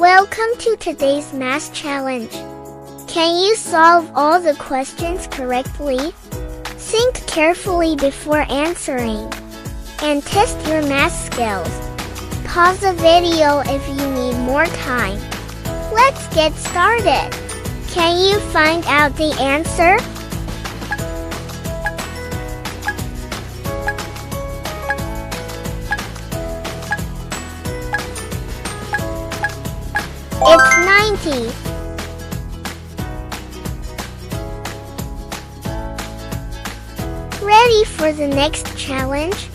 Welcome to today's math challenge. Can you solve all the questions correctly? Think carefully before answering and test your math skills. Pause the video if you need more time. Let's get started. Can you find out the answer? It's 90. Ready for the next challenge?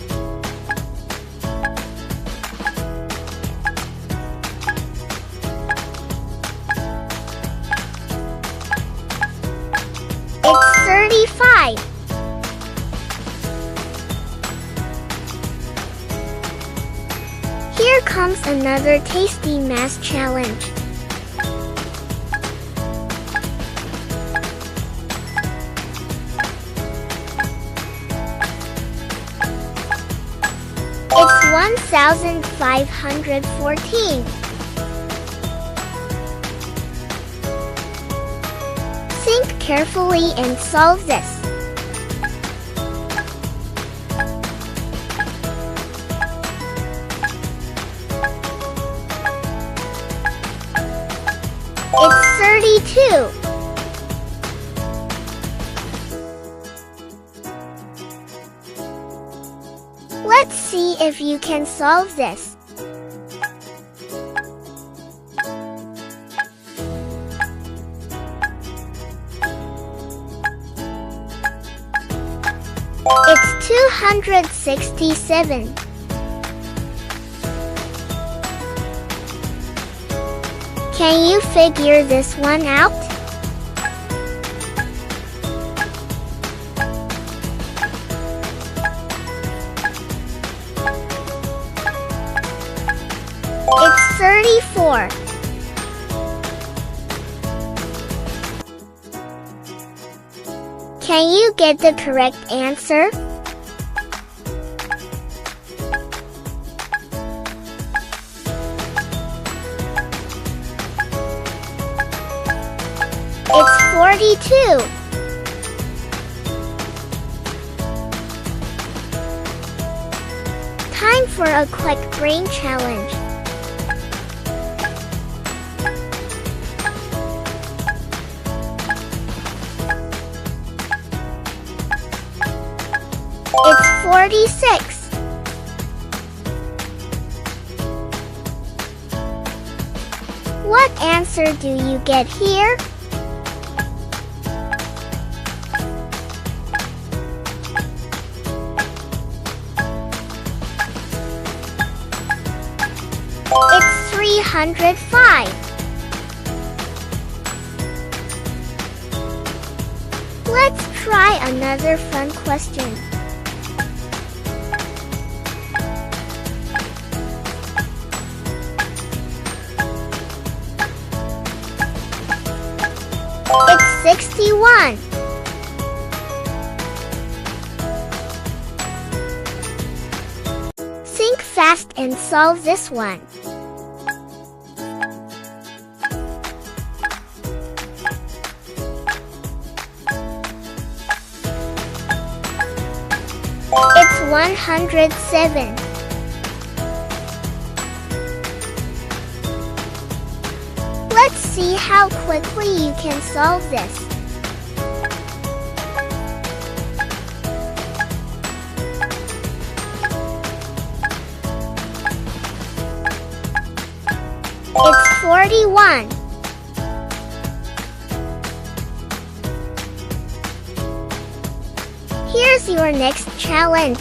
It's 35. Here comes another tasty math challenge. It's 1514. Think carefully and solve this. It's 32. Let's see if you can solve this. It's 267. Can you figure this one out? It's 34. Can you get the correct answer? It's 42. Time for a quick brain challenge. It's 46. What answer do you get here? It's 305. Let's try another fun question. It's 61. Think fast and solve this one. It's 107. Let's see how quickly you can solve this. It's 41. Here's your next challenge.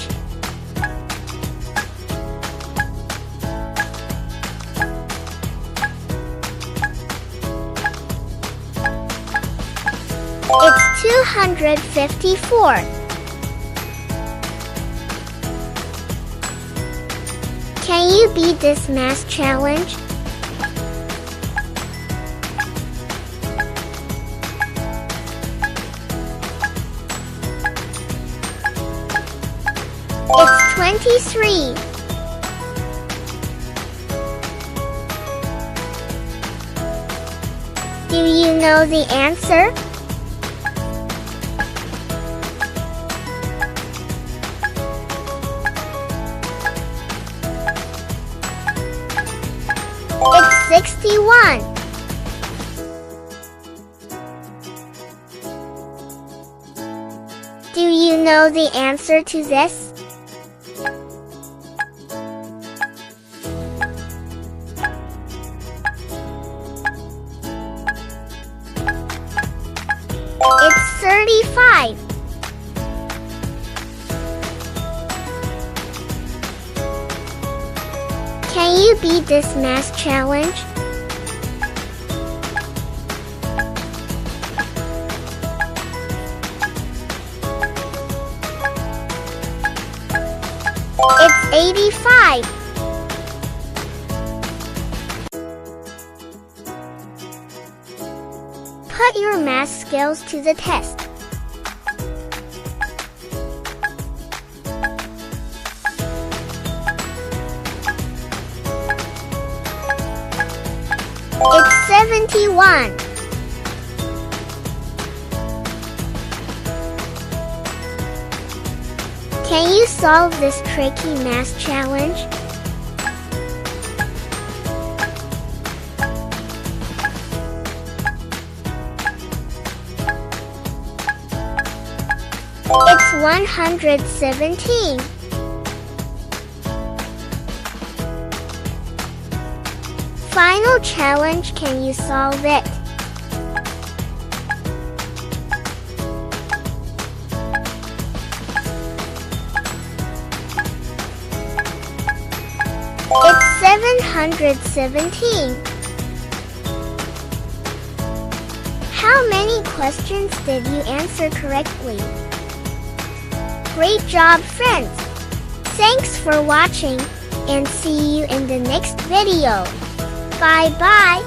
It's 254. Can you beat this math challenge? It's 23. Do you know the answer? It's 61. Do you know the answer to this? It's 35. Can you beat this math challenge? It's 85. Put your math skills to the test. It's 71. Can you solve this tricky math challenge? It's 117. Final challenge, can you solve it? It's 717. How many questions did you answer correctly? Great job, friends! Thanks for watching, and see you in the next video. Bye-bye!